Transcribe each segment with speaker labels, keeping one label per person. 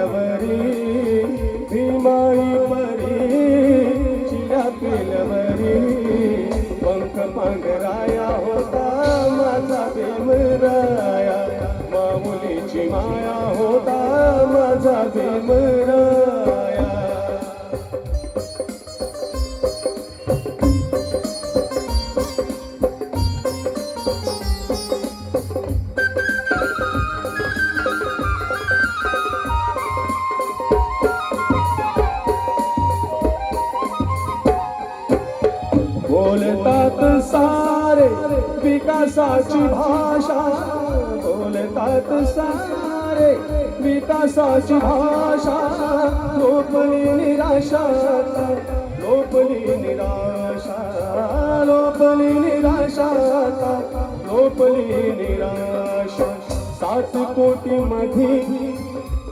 Speaker 1: पिलवरी भीमाई परी चिया पिलवरी पंख पांघराया होता माझा भीमराया माऊलीची माया होता माझा भीमराया बोलतात सारे विकासाची भाषा बोलतात सारे विकासाची भाषा लोपली निराशा लोपली निराशा लोपली निराशा लोपली निराशा 7 कोटी मध्ये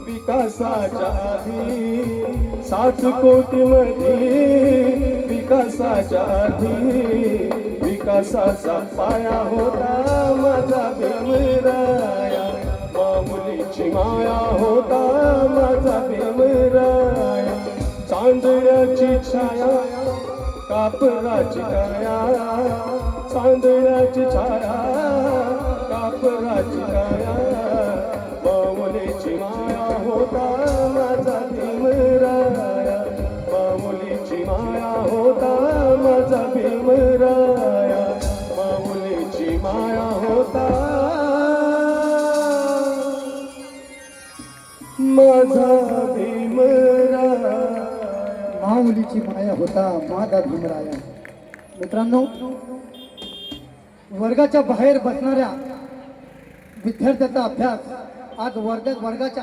Speaker 1: विकासाच्या आधी 7 कोटी मध्ये विकासाच्या आधी विकासाचा पाया होता माझा भीमराया माऊलीची माया होता माझा भीमराया चांदण्याची छाया कापराची काया चांदण्याची छाया कापराची काया माऊलीची माया होता माझा भीमराया माऊलीची माया होता माझा भीमराया माऊलीची माया होता माझा भीमराया
Speaker 2: माऊलीची माया होता माझा भीमराया. मित्रांनो, वर्गाच्या बाहेर बसणाऱ्या विद्यार्थ्याचा अभ्यास आज वर्गाच्या